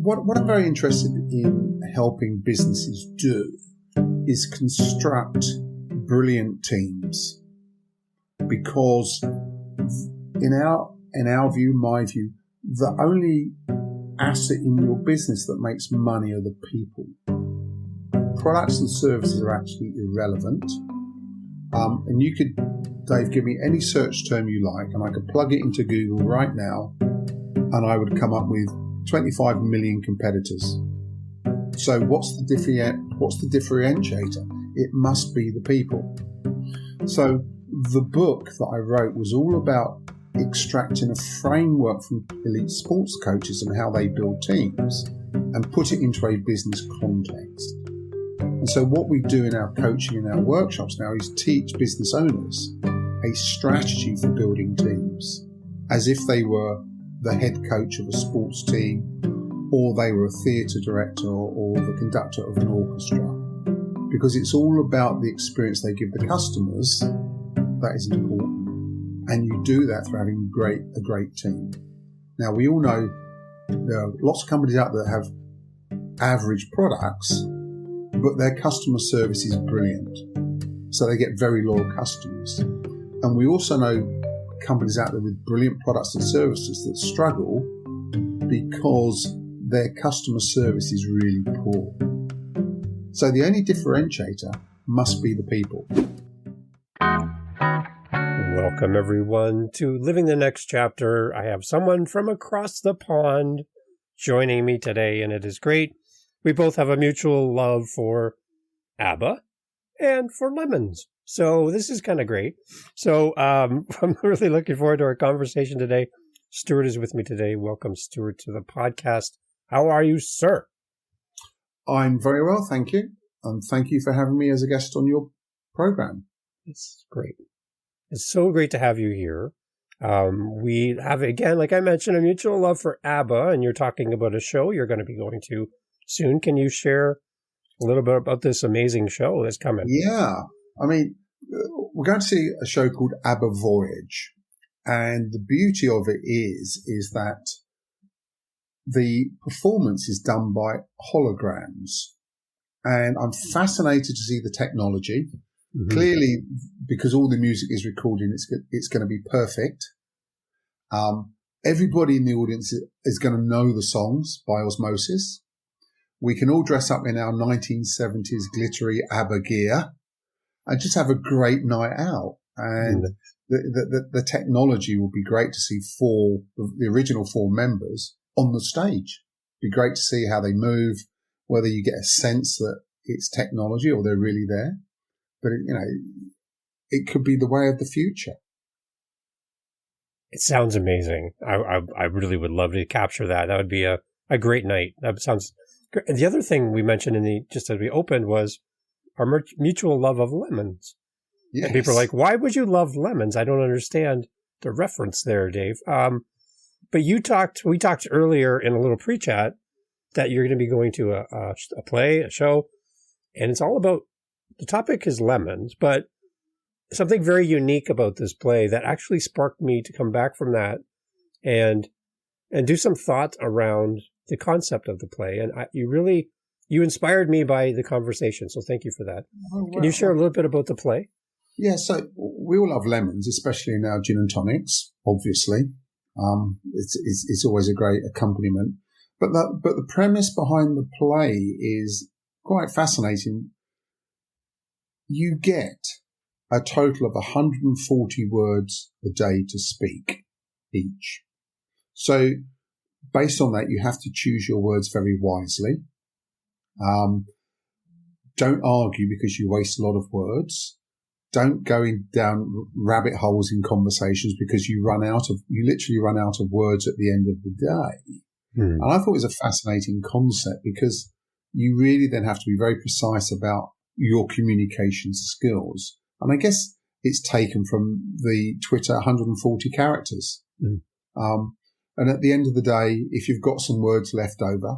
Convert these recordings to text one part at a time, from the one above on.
what I'm very interested in helping businesses do is construct brilliant teams, because in our view, my view, the only asset in your business that makes money are the people. Products and services are actually irrelevant. And you could, Dave, give me any search term you like, and I could plug it into Google right now, and I would come up with 25 million competitors. So what's the differentiator? It must be the people. So the book that I wrote was all about extracting a framework from elite sports coaches and how they build teams and put it into a business context. And so what we do in our coaching and our workshops now is teach business owners a strategy for building teams as if they were the head coach of a sports team, or they were a theatre director or the conductor of an orchestra. Because it's all about the experience they give the customers that is important. And you do that through having a great team. Now, we all know there are lots of companies out there that have average products, but their customer service is brilliant. So they get very loyal customers. And we also know companies out there with brilliant products and services that struggle because their customer service is really poor. So the only differentiator must be the people. Welcome, everyone, to Living the Next Chapter. I have someone from across the pond joining me today, and it is great. We both have a mutual love for ABBA and for lemons. So this is kind of great. So I'm really looking forward to our conversation today. Stuart is with me today. Welcome, Stuart, to the podcast. How are you, sir? I'm very well, thank you. And thank you for having me as a guest on your program. It's great. It's so great to have you here. We have, again, like I mentioned, a mutual love for ABBA, and you're talking about a show you're going to be going to soon. Can you share a little bit about this amazing show that's coming? Yeah. I mean, we're going to see a show called ABBA Voyage. And the beauty of it is that the performance is done by holograms. And I'm fascinated to see the technology. Mm-hmm. Clearly, because all the music is recorded, it's going to be perfect. Everybody in the audience is going to know the songs by osmosis. We can all dress up in our 1970s glittery ABBA gear and just have a great night out. And the technology will be great to see the original four members on the stage. It'd be great to see how they move, whether you get a sense that it's technology or they're really there. But, it could be the way of the future. It sounds amazing. I really would love to capture that. That would be a great night. That sounds great. The other thing we mentioned just as we opened was our mutual love of lemons. Yes. And people are like, why would you love lemons? I don't understand the reference there, Dave. But we talked earlier in a little pre-chat that you're going to be going to a show, and it's all about, the topic is lemons, but something very unique about this play that actually sparked me to come back from that and do some thought around the concept of the play. And you inspired me by the conversation. So thank you for that. Oh, wow. Can you share a little bit about the play? Yeah. So we all love lemons, especially in our gin and tonics, obviously. It's always a great accompaniment, but the premise behind the play is quite fascinating. You get a total of 140 words a day to speak each. So based on that, you have to choose your words very wisely. Don't argue because you waste a lot of words. Don't go down rabbit holes in conversations because you literally run out of words at the end of the day. And I thought it was a fascinating concept because you really then have to be very precise about your communication skills. And I guess it's taken from the Twitter 140 characters. And at the end of the day, if you've got some words left over,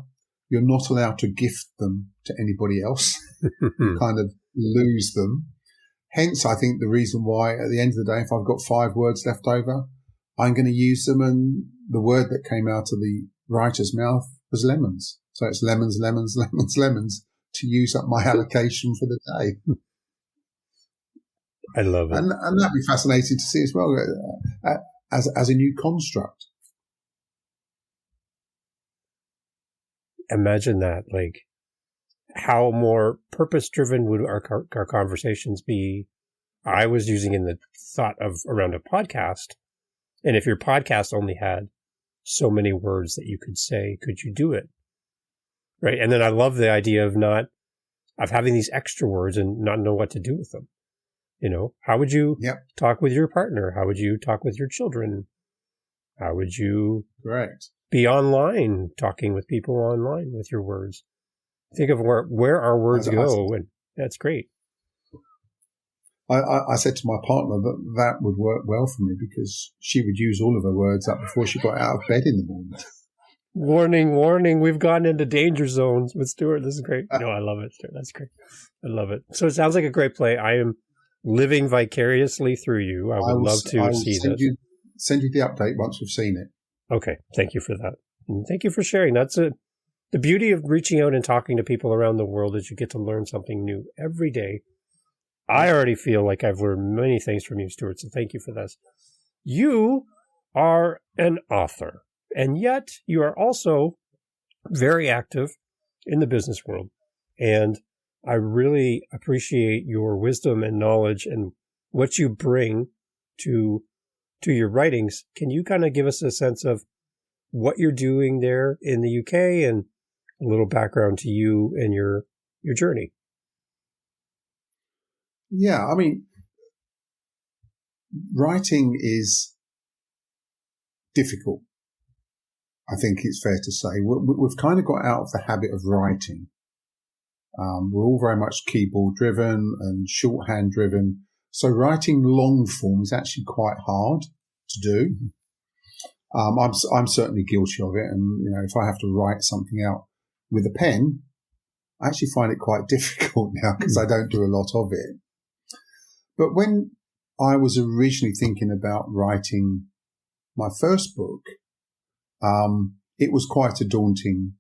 you're not allowed to gift them to anybody else. You kind of lose them. Hence, I think the reason why at the end of the day, if I've got 5 words left over, I'm going to use them. And the word that came out of the writer's mouth as lemons. So it's lemons, lemons, lemons, lemons to use up my allocation for the day. I love it. And that'd be fascinating to see as well as a new construct. Imagine that, like, how more purpose-driven would our conversations be? I was using in the thought of around a podcast, and if your podcast only had so many words that you could say, could you do it? Right. And then I love the idea of having these extra words and not know what to do with them. You know, how would you talk with your partner? How would you talk with your children? How would you be online, talking with people online with your words? Think of where our words go, and that's great. I said to my partner that would work well for me because she would use all of her words up before she got out of bed in the morning. Warning, warning, we've gotten into danger zones with Stuart. This is great. No, I love it, Stuart. That's great. I love it. So it sounds like a great play. I am living vicariously through you. I would love to see this. Send you the update once we've seen it. Okay. Thank you for that. And thank you for sharing. That's the beauty of reaching out and talking to people around the world is you get to learn something new every day. I already feel like I've learned many things from you, Stuart, so thank you for this. You are an author, and yet you are also very active in the business world. And I really appreciate your wisdom and knowledge and what you bring to your writings. Can you kind of give us a sense of what you're doing there in the UK and a little background to you and your journey? Yeah, I mean, writing is difficult. I think it's fair to say we've kind of got out of the habit of writing. We're all very much keyboard driven and shorthand driven. So writing long form is actually quite hard to do. I'm certainly guilty of it. And, you know, if I have to write something out with a pen, I actually find it quite difficult now because I don't do a lot of it. But when I was originally thinking about writing my first book, it was quite a daunting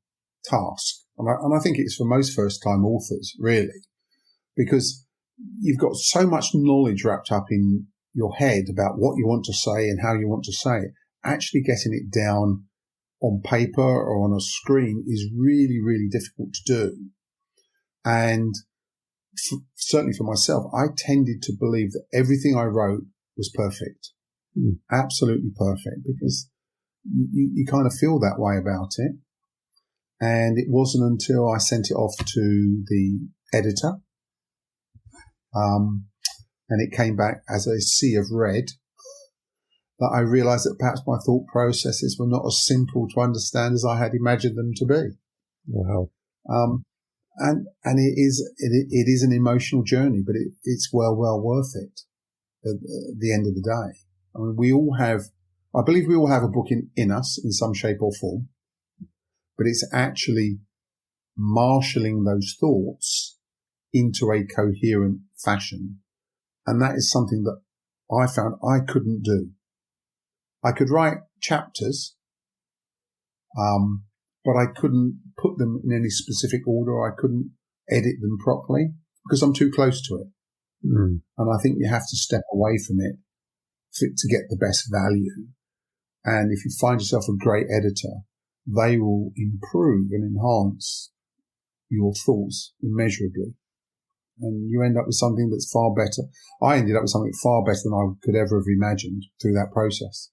task. And I think it's for most first-time authors, really, because you've got so much knowledge wrapped up in your head about what you want to say and how you want to say it. Actually getting it down on paper or on a screen is really, really difficult to do. And certainly for myself, I tended to believe that everything I wrote was perfect, absolutely perfect, because you kind of feel that way about it. And it wasn't until I sent it off to the editor, and it came back as a sea of red, that I realized that perhaps my thought processes were not as simple to understand as I had imagined them to be. Wow. And it is an emotional journey, but it's well worth it at the end of the day. I mean, I believe we all have a book in us in some shape or form, but it's actually marshalling those thoughts into a coherent fashion. And that is something that I found I couldn't do. I could write chapters, but I couldn't put them in any specific order. I couldn't edit them properly because I'm too close to it. And I think you have to step away from it to get the best value. And if you find yourself a great editor, they will improve and enhance your thoughts immeasurably. And you end up with something that's far better. I ended up with something far better than I could ever have imagined through that process.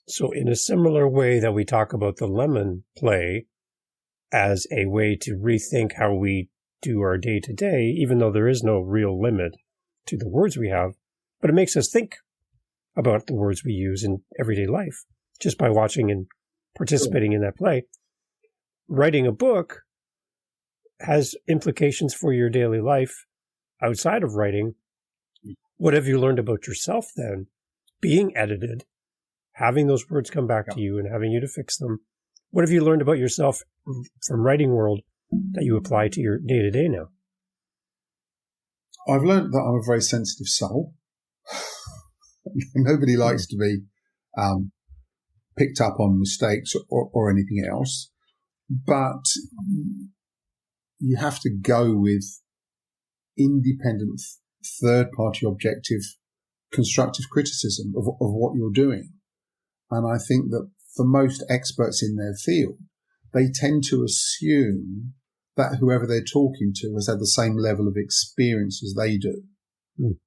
So in a similar way that we talk about the lemon play as a way to rethink how we do our day to day, even though there is no real limit to the words we have, but it makes us think about the words we use in everyday life just by watching and participating in that play. Writing a book has implications for your daily life outside of writing. What have you learned about yourself then, being edited, having those words come back to you and having you to fix them? What have you learned about yourself from writing world that you apply to your day-to-day now? I've learned that I'm a very sensitive soul. Nobody likes to be picked up on mistakes or anything else, but you have to go with independent, third-party, objective, constructive criticism of what you're doing. And I think that for most experts in their field, they tend to assume that whoever they're talking to has had the same level of experience as they do. Mm.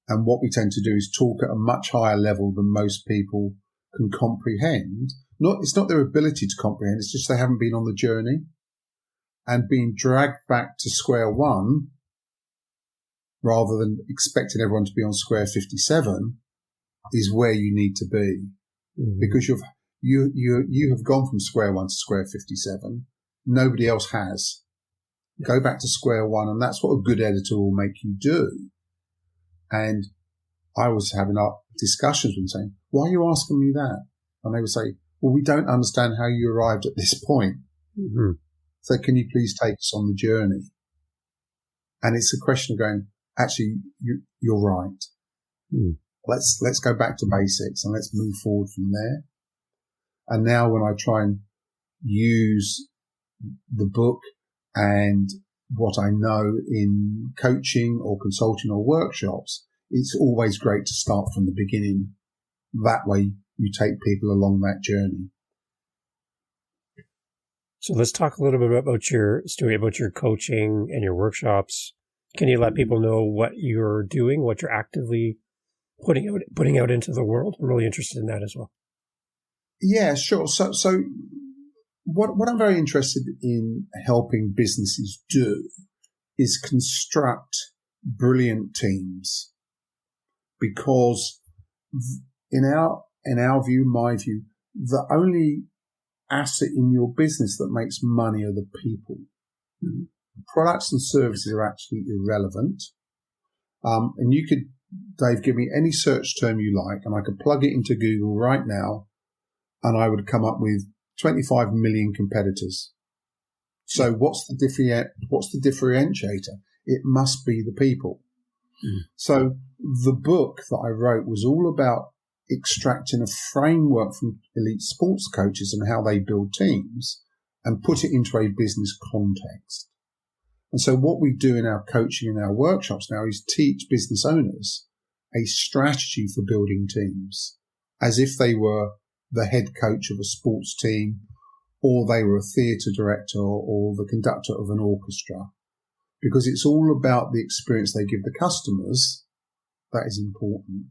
And what we tend to do is talk at a much higher level than most people can comprehend. It's not their ability to comprehend, it's just they haven't been on the journey. And being dragged back to square one, rather than expecting everyone to be on square 57, is where you need to be. Mm-hmm. Because you have gone from square one to square 57. Nobody else has. Go back to square one, and that's what a good editor will make you do. And I was having discussions with them saying, why are you asking me that? And they would say, well, we don't understand how you arrived at this point. Mm-hmm. So can you please take us on the journey? And it's a question of going, actually, you're right. Mm. Let's go back to basics and let's move forward from there. And now when I try and use the book and what I know in coaching or consulting or workshops, it's always great to start from the beginning. That way you take people along that journey. So let's talk a little bit about your coaching and your workshops. Can you let people know what you're doing, what you're actively putting out into the world? I'm really interested in that as well. Yeah, sure. So what I'm very interested in helping businesses do is construct brilliant teams, because in our view, my view, the only asset in your business that makes money are the people. Mm-hmm. Products and services are actually irrelevant. And you could, Dave, give me any search term you like, and I could plug it into Google right now, and I would come up with 25 million competitors. So what's the differentiator? It must be the people. Mm. So the book that I wrote was all about extracting a framework from elite sports coaches and how they build teams and put it into a business context. And so what we do in our coaching and our workshops now is teach business owners a strategy for building teams as if they were the head coach of a sports team, or they were a theatre director or the conductor of an orchestra, because it's all about the experience they give the customers that is important.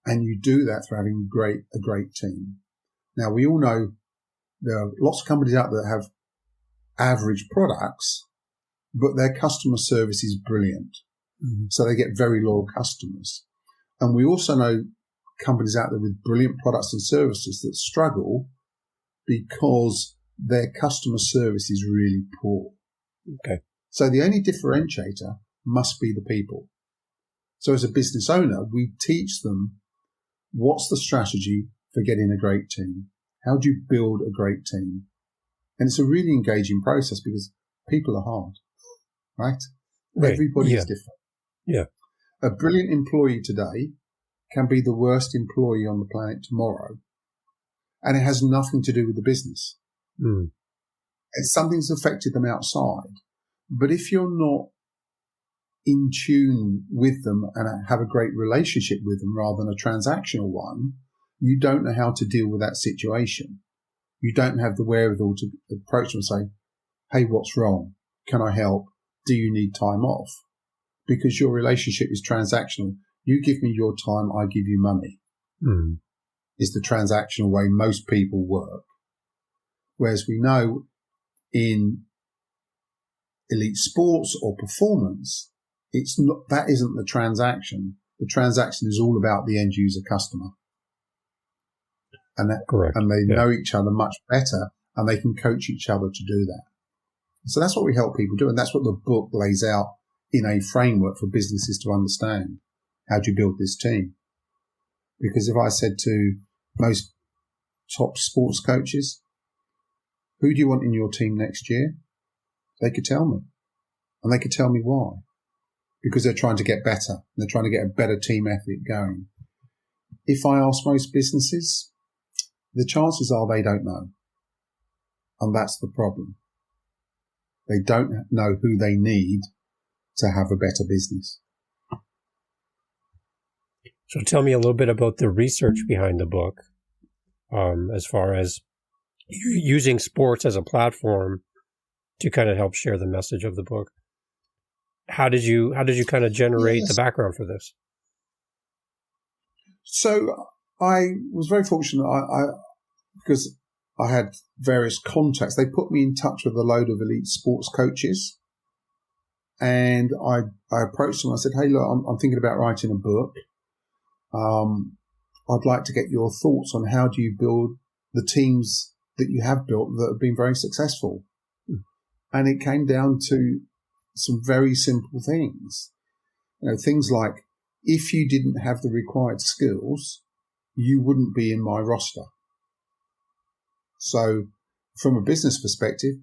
And you do that through having a great team. Now, we all know there are lots of companies out there that have average products, but their customer service is brilliant. Mm-hmm. So they get very loyal customers. And we also know companies out there with brilliant products and services that struggle because their customer service is really poor. Okay. So the only differentiator must be the people. So as a business owner, we teach them what's the strategy for getting a great team. How do you build a great team? And it's a really engaging process because people are hard, right? Everybody's different. Yeah. A brilliant employee today can be the worst employee on the planet tomorrow. And it has nothing to do with the business. Mm. It's something's affected them outside. But if you're not in tune with them and have a great relationship with them rather than a transactional one, you don't know how to deal with that situation. You don't have the wherewithal to approach them and say, hey, what's wrong? Can I help? Do you need time off? Because your relationship is transactional. You give me your time, I give you money. Mm. Is the transactional way most people work. Whereas we know in elite sports or performance, that isn't the transaction. The transaction is all about the end user customer. And correct. And they know each other much better and they can coach each other to do that. So that's what we help people do. And that's what the book lays out in a framework for businesses to understand. How do you build this team? Because if I said to most top sports coaches, who do you want in your team next year? They could tell me. And they could tell me why. Because they're trying to get better. They're trying to get a better team ethic going. If I ask most businesses, the chances are they don't know. And that's the problem. They don't know who they need to have a better business. So tell me a little bit about the research behind the book, as far as using sports as a platform to kind of help share the message of the book. How did you kind of generate the background for this? So I was very fortunate. Because I had various contacts, they put me in touch with a load of elite sports coaches. And I approached them. I said, hey, look, I'm thinking about writing a book. I'd like to get your thoughts on how do you build the teams that you have built that have been very successful. And it came down to some very simple things. Things like, if you didn't have the required skills, you wouldn't be in my roster. So from a business perspective,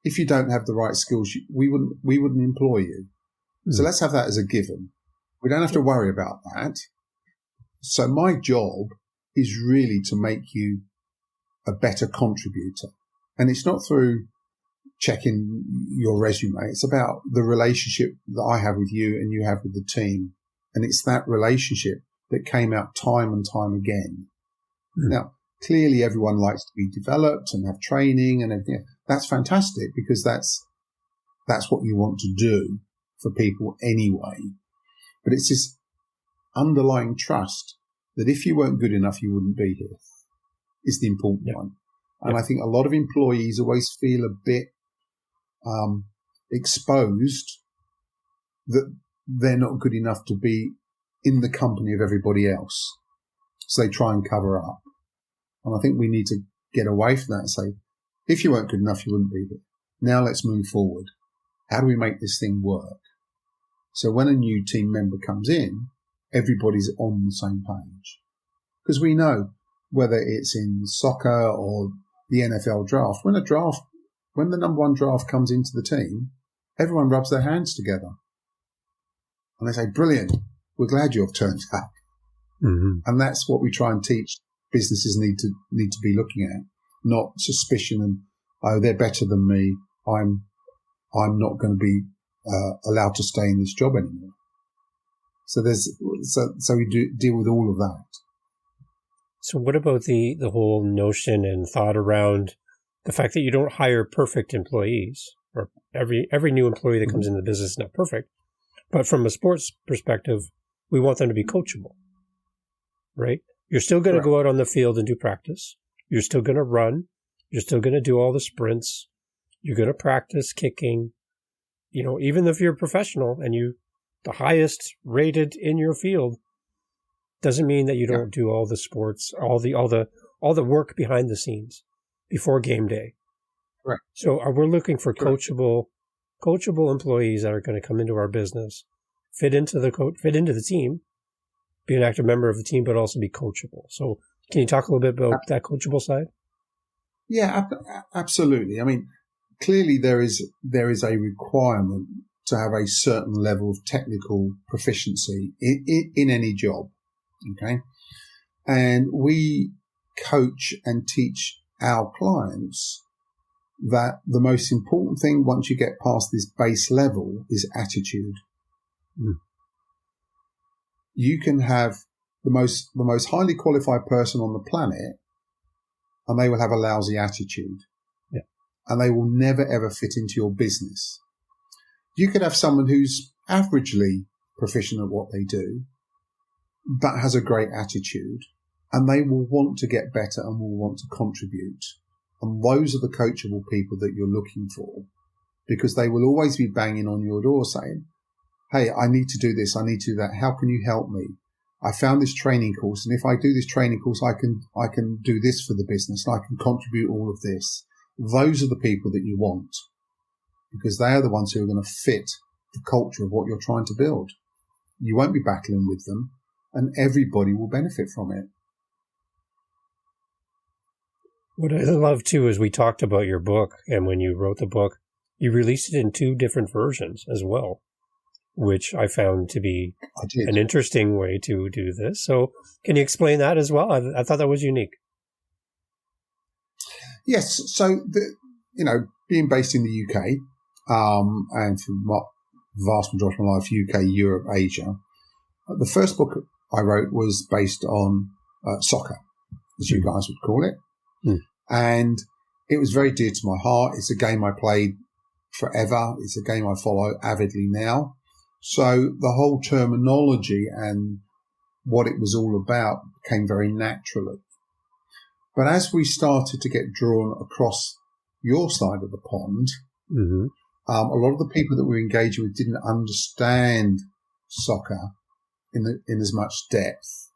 if you don't have the right skills, we wouldn't employ you. So let's have that as a given. We don't have to worry about that. So my job is really to make you a better contributor. And it's not through checking your resume. It's about the relationship that I have with you and you have with the team. And it's that relationship that came out time and time again. Now, clearly everyone likes to be developed and have training and everything. That's fantastic because that's what you want to do for people anyway. But it's this underlying trust that if you weren't good enough, you wouldn't be here is the important one. And I think a lot of employees always feel a bit exposed that they're not good enough to be in the company of everybody else. So they try and cover up. And I think we need to get away from that and say, if you weren't good enough, you wouldn't be here. Now let's move forward. How do we make this thing work? So when a new team member comes in, everybody's on the same page. Because we know whether it's in soccer or the NFL draft, when the number one draft comes into the team, everyone rubs their hands together. And they say, brilliant, we're glad you've turned up. Mm-hmm. And that's what we try and teach businesses need to be looking at, not suspicion and, oh, they're better than me. I'm not going to be allowed to stay in this job anymore. So we deal with all of that. So what about the whole notion and thought around the fact that you don't hire perfect employees, or every new employee that comes into the business is not perfect, but from a sports perspective, we want them to be coachable, right? You're still going to go out on the field and do practice. You're still going to run. You're still going to do all the sprints. You're going to practice kicking. Even if you're a professional and you the highest rated in your field, doesn't mean that you don't do all the sports, all the work behind the scenes before game day. Right. So we're looking for coachable employees that are going to come into our business, fit into the team, be an active member of the team, but also be coachable. So can you talk a little bit about that coachable side? Yeah, absolutely. I mean, clearly there is a requirement to have a certain level of technical proficiency in any job. Okay. And we coach and teach our clients that the most important thing once you get past this base level is attitude. You can have the most highly qualified person on the planet and they will have a lousy attitude. Yeah. And they will never ever fit into your business. You could have someone who's averagely proficient at what they do, but has a great attitude, and they will want to get better and will want to contribute. And those are the coachable people that you're looking for, because they will always be banging on your door saying, hey, I need to do this, I need to do that. How can you help me? I found this training course, and if I do this training course, I can do this for the business. I can contribute all of this. Those are the people that you want, because they are the ones who are going to fit the culture of what you're trying to build. You won't be battling with them, and everybody will benefit from it. What I love, too, is we talked about your book, and when you wrote the book, you released it in 2 different versions as well, which I found to be an interesting way to do this. So can you explain that as well? I thought that was unique. Yes. So, being based in the UK, and for the vast majority of my life, UK, Europe, Asia, the first book I wrote was based on soccer, as you guys would call it. Mm. And it was very dear to my heart. It's a game I played forever. It's a game I follow avidly now. So the whole terminology and what it was all about came very naturally. But as we started to get drawn across your side of the pond, Mm-hmm. a lot of the people that we were engaging with didn't understand soccer in as much depth.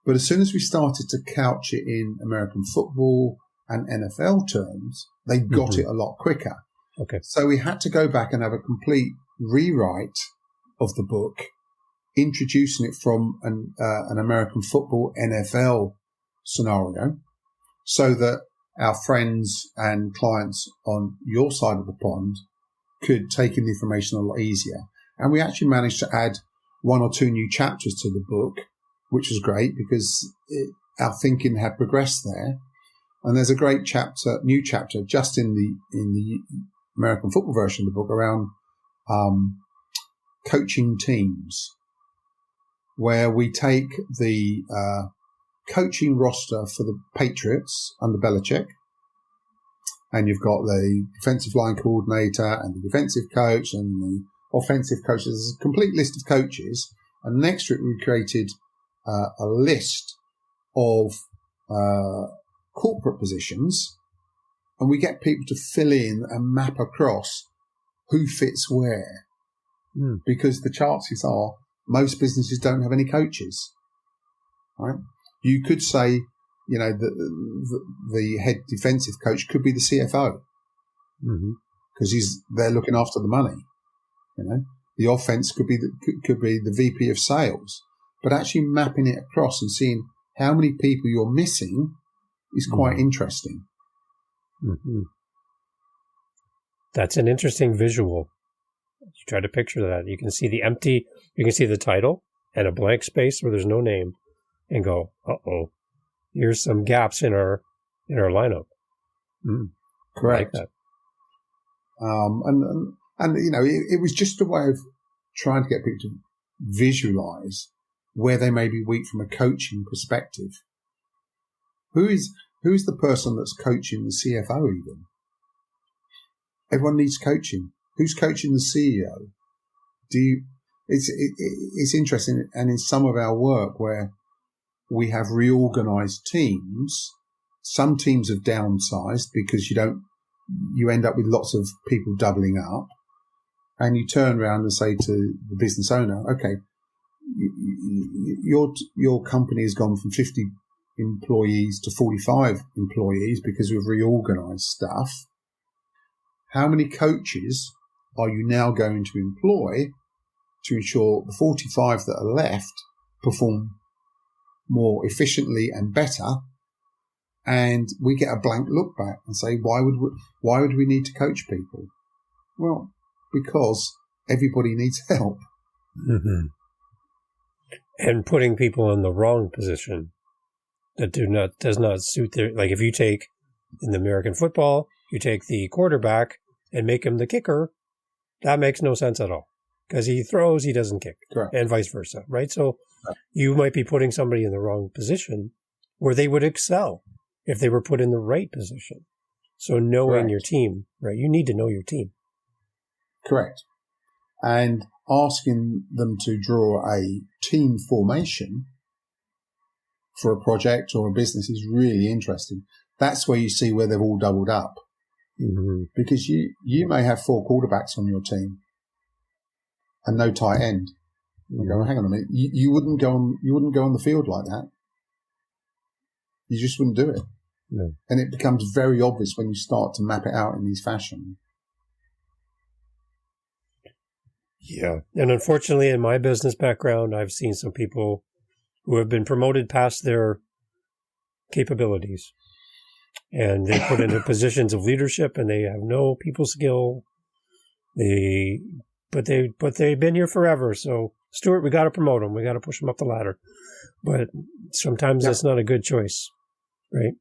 But as soon as we started to couch it in American football and NFL terms, they got it a lot quicker. Okay. So we had to go back and have a complete rewrite of the book, introducing it from an American football NFL scenario, so that our friends and clients on your side of the pond could take in the information a lot easier. And we actually managed to add 1 or 2 new chapters to the book, which was great because our thinking had progressed there. And there's a great new chapter, just in the American football version of the book around coaching teams, where we take the coaching roster for the Patriots under Belichick, and you've got the defensive line coordinator and the defensive coach and the offensive coaches. There's a complete list of coaches. And next to it, we created a list of corporate positions, and we get people to fill in and map across who fits where. Because the chances are most businesses don't have any coaches, right? You could say, the head defensive coach could be the CFO because they're looking after the money. The offense could be the VP of sales, but actually mapping it across and seeing how many people you're missing is quite interesting. Mm-hmm. That's an interesting visual. You try to picture that. You can see the title and a blank space where there's no name, and go, uh-oh, here's some gaps in our lineup. Correct. I like that. It was just a way of trying to get people to visualize where they may be weak from a coaching perspective. Who's the person that's coaching the CFO even? Everyone needs coaching. Who's coaching the CEO? It's interesting, and in some of our work where we have reorganized teams, some teams have downsized because you end up with lots of people doubling up, and you turn around and say to the business owner, okay, your company has gone from 50 employees to 45 employees because we've reorganized stuff. How many coaches are you now going to employ to ensure the 45 that are left perform more efficiently and better? And we get a blank look back and say, why would we need to coach people? Well, because everybody needs help. Mm-hmm. And putting people in the wrong position that does not suit their, like if you take in the American football, you take the quarterback and make him the kicker, that makes no sense at all. Because he throws, he doesn't kick. Correct. And vice versa, right? So you might be putting somebody in the wrong position where they would excel if they were put in the right position. So knowing your team, right? You need to know your team. Correct. And asking them to draw a team formation for a project or a business is really interesting. That's where you see where they've all doubled up. Mm-hmm. Because you may have 4 quarterbacks on your team and no tight end. You go, hang on a minute, you wouldn't go on the field like that. You just wouldn't do it. No. And it becomes very obvious when you start to map it out in these fashion. Yeah. And unfortunately, in my business background, I've seen some people who have been promoted past their capabilities. And they put into positions of leadership, and they have no people skill. But they've been here forever. So, Stuart, we got to promote them. We got to push them up the ladder. But sometimes that's not a good choice, right?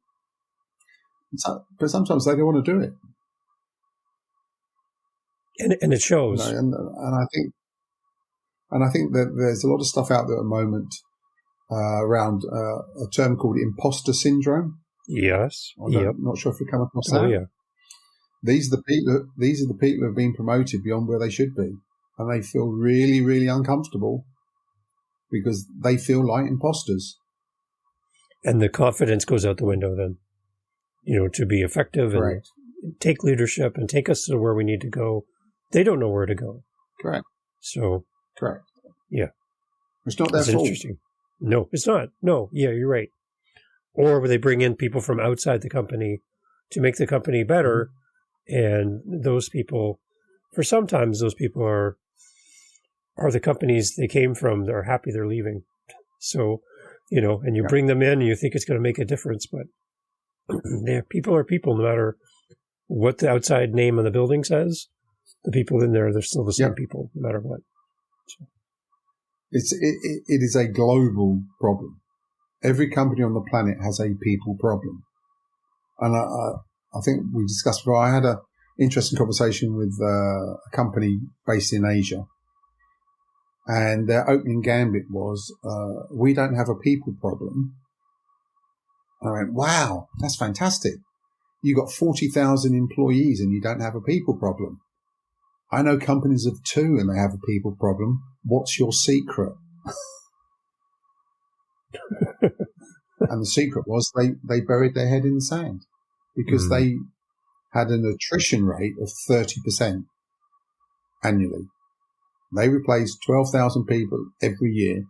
But sometimes they don't want to do it. And it shows. And I think that there's a lot of stuff out there at the moment around a term called imposter syndrome. Yes. I'm not sure if you've come across that. Oh, yeah. These are the people who have been promoted beyond where they should be, and they feel really, really uncomfortable because they feel like imposters. And the confidence goes out the window then, to be effective and take leadership and take us to where we need to go. They don't know where to go. Correct. So. Correct. Yeah. It's not their fault. Interesting. No, it's not. No. Yeah, you're right. Or they bring in people from outside the company to make the company better. And those people, for sometimes those people are the companies they came from. They're happy they're leaving. So, and you bring them in and you think it's going to make a difference, but people are people no matter what the outside name on the building says. The people in there, they're still the same people no matter what. So. It is a global problem. Every company on the planet has a people problem. And I think we discussed before, I had an interesting conversation with a company based in Asia. And their opening gambit was, we don't have a people problem. I went, wow, that's fantastic. You got 40,000 employees and you don't have a people problem. I know companies of 2 and they have a people problem. What's your secret? And the secret was they buried their head in the sand because they had an attrition rate of 30% annually. They replaced 12,000 people every year,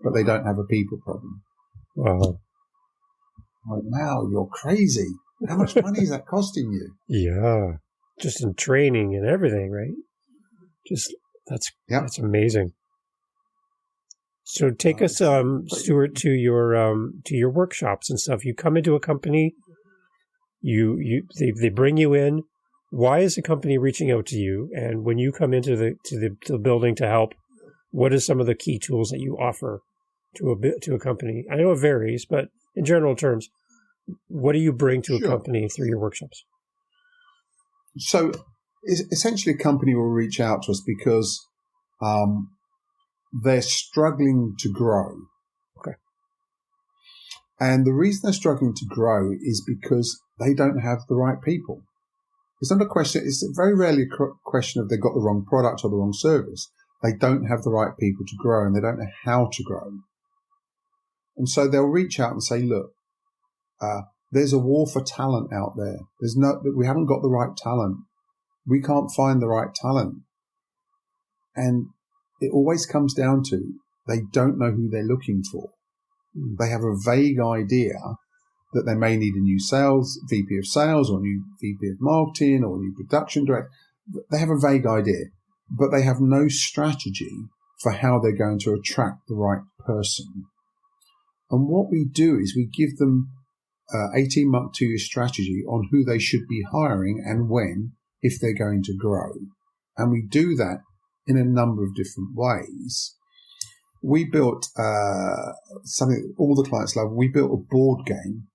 but they don't have a people problem. Wow. I'm like, wow, you're crazy. How much money is that costing you? Yeah. Just in training and everything, right? That's amazing. So take us, Stuart, to your workshops and stuff. You come into a company, they bring you in. Why is the company reaching out to you? And when you come into the building to help, what are some of the key tools that you offer to a company? I know it varies, but in general terms, what do you bring to a company through your workshops? So essentially, a company will reach out to us because they're struggling to grow. Okay. And the reason they're struggling to grow is because they don't have the right people. It's not a question, it's very rarely a question of they've got the wrong product or the wrong service. They don't have the right people to grow and they don't know how to grow. And so they'll reach out and say, look, there's a war for talent out there. We haven't got the right talent. We can't find the right talent. And it always comes down to they don't know who they're looking for. They have a vague idea that they may need a new VP of sales or a new VP of marketing or a new production director. They have a vague idea, but they have no strategy for how they're going to attract the right person. And what we do is we give them 18-month, 2-year strategy on who they should be hiring and when, if they're going to grow. And we do that in a number of different ways. We built something that all the clients love. We built a board game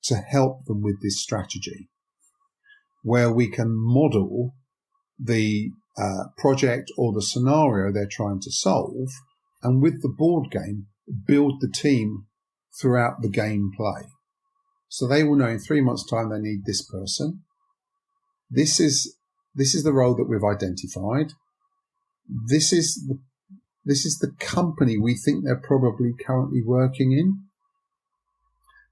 to help them with this strategy, where we can model the project or the scenario they're trying to solve, and with the board game, build the team throughout the gameplay. So they will know in 3 months' time they need this person. This is the role that we've identified. This is the company we think they're probably currently working in.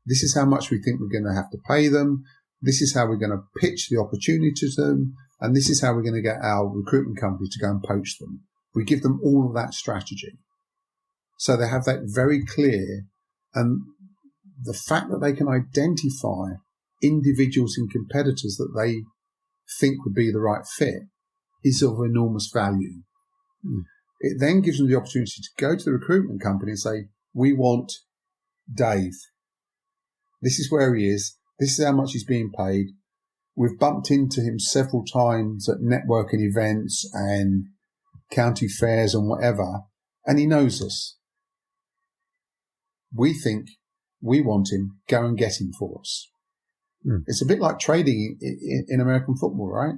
This is how much we think we're going to have to pay them. This is how we're going to pitch the opportunity to them. And this is how we're going to get our recruitment company to go and poach them. We give them all of that strategy. So they have that very clear. And the fact that they can identify individuals and competitors that they think would be the right fit is of enormous value. It then gives them the opportunity to go to the recruitment company and say, we want Dave. This is where he is. This is how much he's being paid. We've bumped into him several times at networking events and county fairs and whatever, and he knows us. We think we want him. Go and get him for us. Mm. It's a bit like trading in American football, right?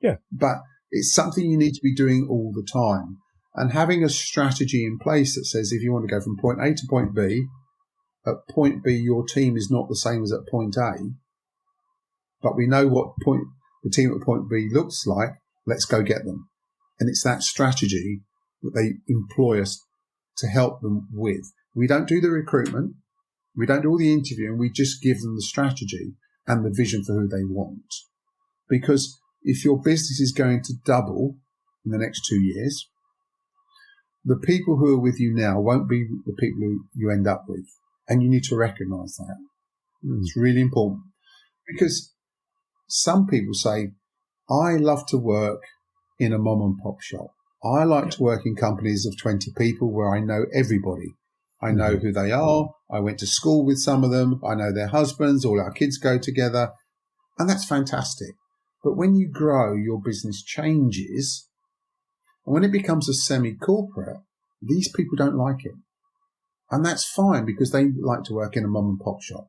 Yeah. But it's something you need to be doing all the time. And having a strategy in place that says if you want to go from point A to point B, at point B your team is not the same as at point A, but we know what point the team at point B looks like, let's go get them. And it's that strategy that they employ us to help them with. We don't do the recruitment. We don't do all the interviewing. We just give them the strategy and the vision for who they want. Because if your business is going to double in the next 2 years, the people who are with you now won't be the people who you end up with. And you need to recognize that. It's really important. Because some people say, I love to work in a mom and pop shop. I like to work in companies of 20 people where I know everybody. I know who they are. I went to school with some of them. I know their husbands. All our kids go together. And that's fantastic. But when you grow, your business changes. And when it becomes a semi-corporate, these people don't like it. And that's fine because they like to work in a mom and pop shop.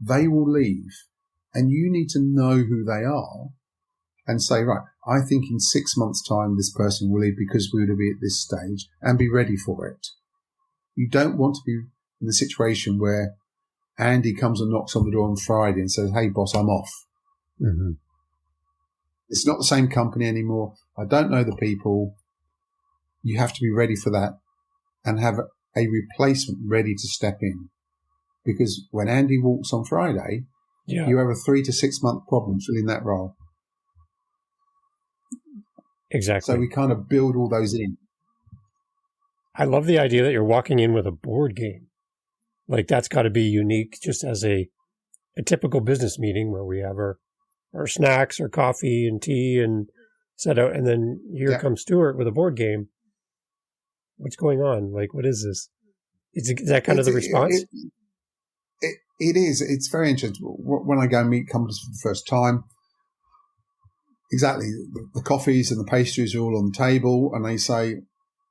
They will leave. And you need to know who they are and say, right, I think in 6 months' time, this person will leave because we're going to be at this stage and be ready for it. You don't want to be in the situation where Andy comes and knocks on the door on Friday and says, hey, boss, I'm off. Mm-hmm. It's not the same company anymore. I don't know the people. You have to be ready for that and have a replacement ready to step in. Because when Andy walks on Friday, you have a 3 to 6 month problem filling that role. Exactly. So we kind of build all those in. I love the idea that you're walking in with a board game. Like that's got to be unique just as a typical business meeting where we have our snacks or coffee and tea and set out. And then here comes Stuart with a board game. What's going on? Like, what is this? Is that kind of the response? It is. It's very interesting. When I go and meet companies for the first time, exactly, the coffees and the pastries are all on the table and they say,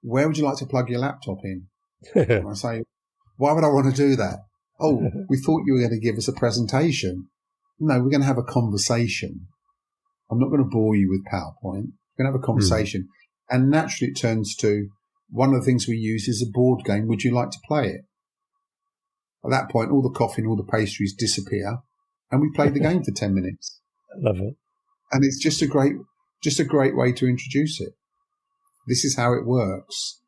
where would you like to plug your laptop in? And I say, why would I want to do that? Oh, we thought you were going to give us a presentation. No, we're going to have a conversation. I'm not going to bore you with PowerPoint. We're going to have a conversation. And naturally it turns to one of the things we use is a board game. Would you like to play it? At that point, all the coffee and all the pastries disappear and we play the game for 10 minutes. I love it. And it's just a great way to introduce it. This is how it works.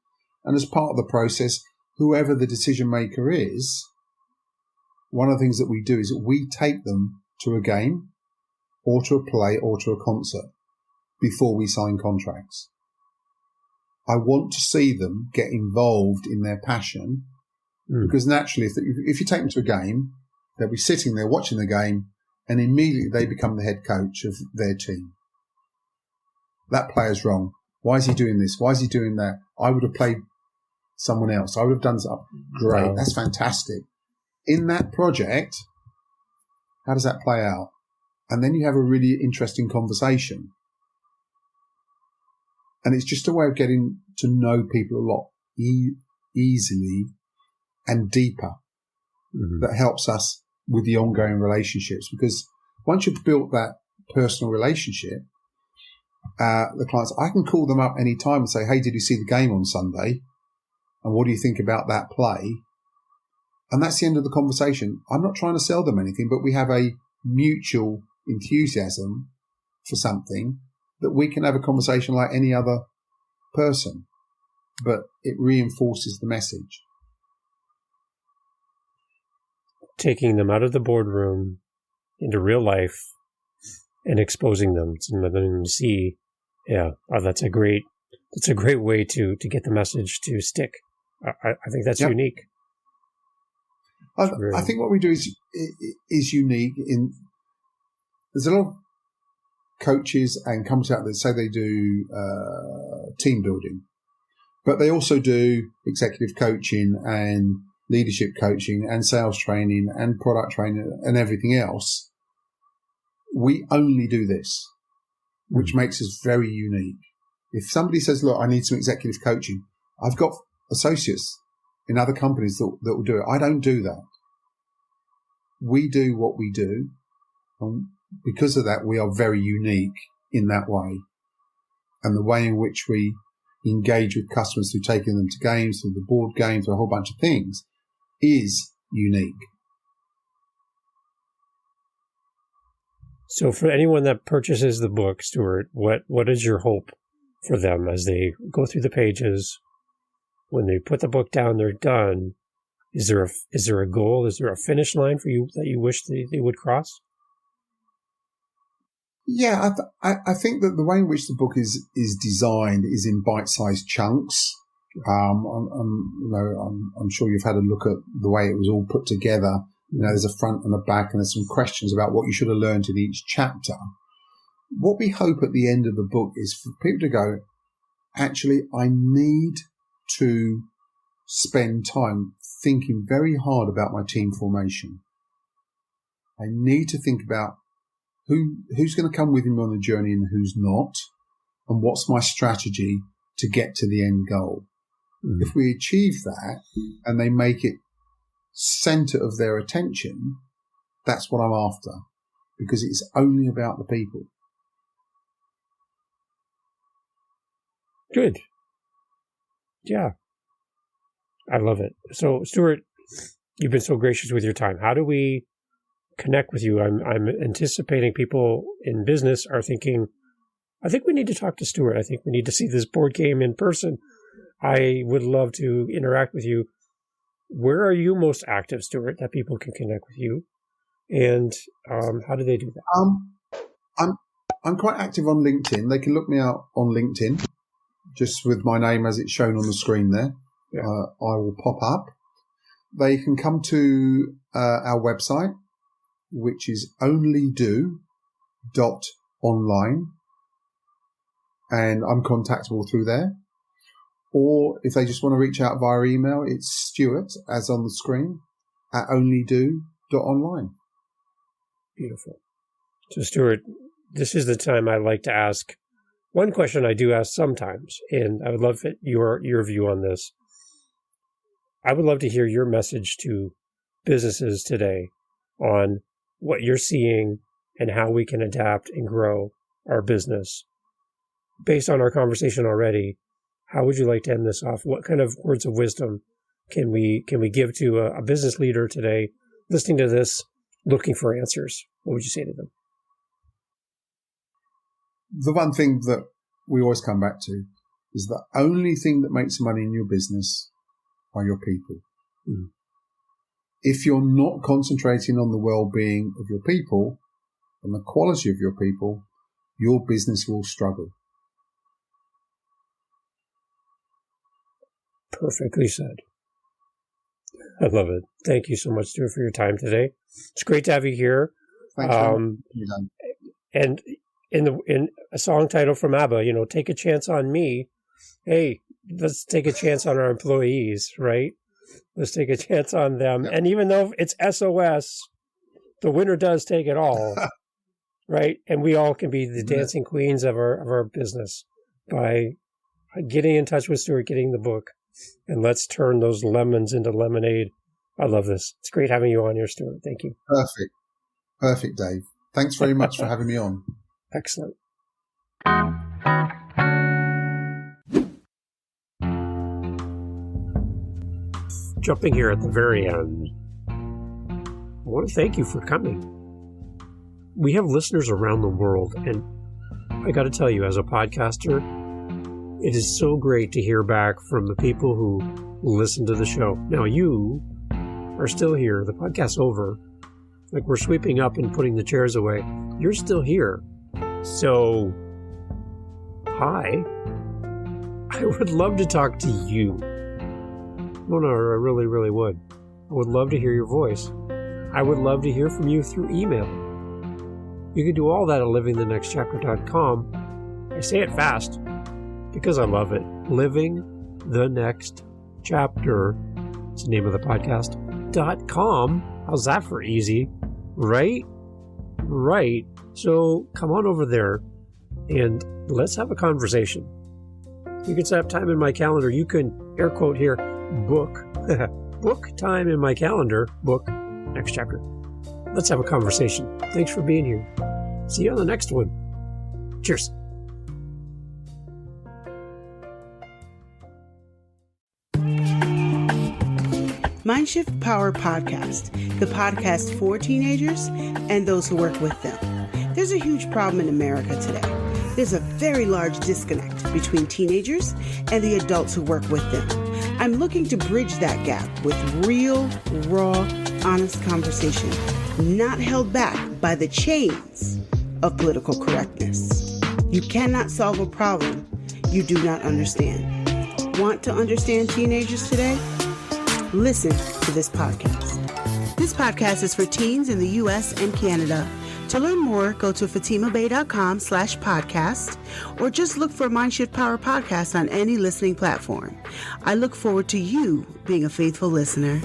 And as part of the process, whoever the decision maker is, one of the things that we do is we take them to a game or to a play or to a concert before we sign contracts. I want to see them get involved in their passion because naturally, if you take them to a game, they'll be sitting there watching the game and immediately they become the head coach of their team. That player's wrong. Why is he doing this? Why is he doing that? I would have played someone else. I would have done something. Great. Wow. That's fantastic. In that project, how does that play out? And then you have a really interesting conversation. And it's just a way of getting to know people a lot easily and deeper that helps us with the ongoing relationships. Because once you've built that personal relationship, the clients, I can call them up any time and say, hey, did you see the game on Sunday? And what do you think about that play? And that's the end of the conversation. I'm not trying to sell them anything, but we have a mutual enthusiasm for something that we can have a conversation like any other person, but it reinforces the message. Taking them out of the boardroom into real life and exposing them and letting them see, that's a great way to get the message to stick. I think that's unique. I think what we do is unique. There's a lot of coaches and companies out there that say they do team building, but they also do executive coaching and leadership coaching and sales training and product training and everything else. We only do this, which makes us very unique. If somebody says, look, I need some executive coaching, I've got associates in other companies that will do it. I don't do that. we do what we do. And because of that, we are very unique in that way. And the way in which we engage with customers through taking them to games, through the board games, through a whole bunch of things is unique. So for anyone that purchases the book, Stuart, what is your hope for them as they go through the pages? When they put the book down, they're done. Is there a goal? Is there a finish line for you that you wish they would cross? Yeah, I think that the way in which the book is designed is in bite-sized chunks. I'm sure you've had a look at the way it was all put together. There's a front and a back, and there's some questions about what you should have learned in each chapter. What we hope at the end of the book is for people to go, actually, I need to spend time thinking very hard about my team formation. I need to think about who's going to come with me on the journey and who's not, and what's my strategy to get to the end goal. Mm-hmm. If we achieve that and they make it center of their attention, that's what I'm after, because it's only about the people. Good. Yeah. I love it. So, Stuart, you've been so gracious with your time. How do we connect with you? I'm anticipating people in business are thinking, I think we need to talk to Stuart. I think we need to see this board game in person. I would love to interact with you. Where are you most active, Stuart, that people can connect with you? And how do they do that? I'm quite active on LinkedIn. They can look me out on LinkedIn, just with my name as it's shown on the screen there. Yeah. I will pop up. They can come to our website, which is onlydo.online, and I'm contactable through there. Or if they just want to reach out via email, it's Stuart, as on the screen, at onlydo.online. Beautiful. So, Stuart, this is the time I like to ask one question I do ask sometimes, and I would love your view on this. I would love to hear your message to businesses today on what you're seeing and how we can adapt and grow our business. Based on our conversation already, how would you like to end this off? What kind of words of wisdom can we give to a business leader today listening to this, looking for answers? What would you say to them? The one thing that we always come back to is the only thing that makes money in your business are your people. Mm. If you're not concentrating on the well-being of your people and the quality of your people, your business will struggle. Perfectly said. I love it. Thank you so much, Stuart, for your time today. It's great to have you here. Thanks. And in a song title from ABBA, Take a Chance on Me. Hey, let's take a chance on our employees, right? Let's take a chance on them. Yep. And even though it's SOS, the winner does take it all, right? And we all can be the dancing queens of our business by getting in touch with Stuart, getting the book, and let's turn those lemons into lemonade. I love this. It's great having you on here, Stuart. Thank you. Perfect, Dave. Thanks very much for having me on. Excellent. Jumping here at the very end, I want to thank you for coming. We have listeners around the world, and I got to tell you, as a podcaster, it is so great to hear back from the people who listen to the show. Now, you are still here. The podcast's over. Like, we're sweeping up and putting the chairs away. You're still here. So, hi. I would love to talk to you. No, I really, really would. I would love to hear your voice. I would love to hear from you through email. You can do all that at livingthenextchapter.com. I say it fast because I love it. Living the Next Chapter. It's the name of the podcast. .com. How's that for easy? Right? Right. So come on over there and let's have a conversation. You can set up time in my calendar. You can, air quote here, book time in my calendar, book next chapter. Let's have a conversation. Thanks for being here. See you on the next one. Cheers. Mindshift Power Podcast, the podcast for teenagers and those who work with them. There's a huge problem in America today. There's a very large disconnect between teenagers and the adults who work with them. I'm looking to bridge that gap with real, raw, honest conversation, not held back by the chains of political correctness. You cannot solve a problem you do not understand. Want to understand teenagers today? Listen to this podcast. This podcast is for teens in the U.S. and Canada. To learn more, go to fatimabay.com/podcast or just look for Mindshift Power Podcast on any listening platform. I look forward to you being a faithful listener.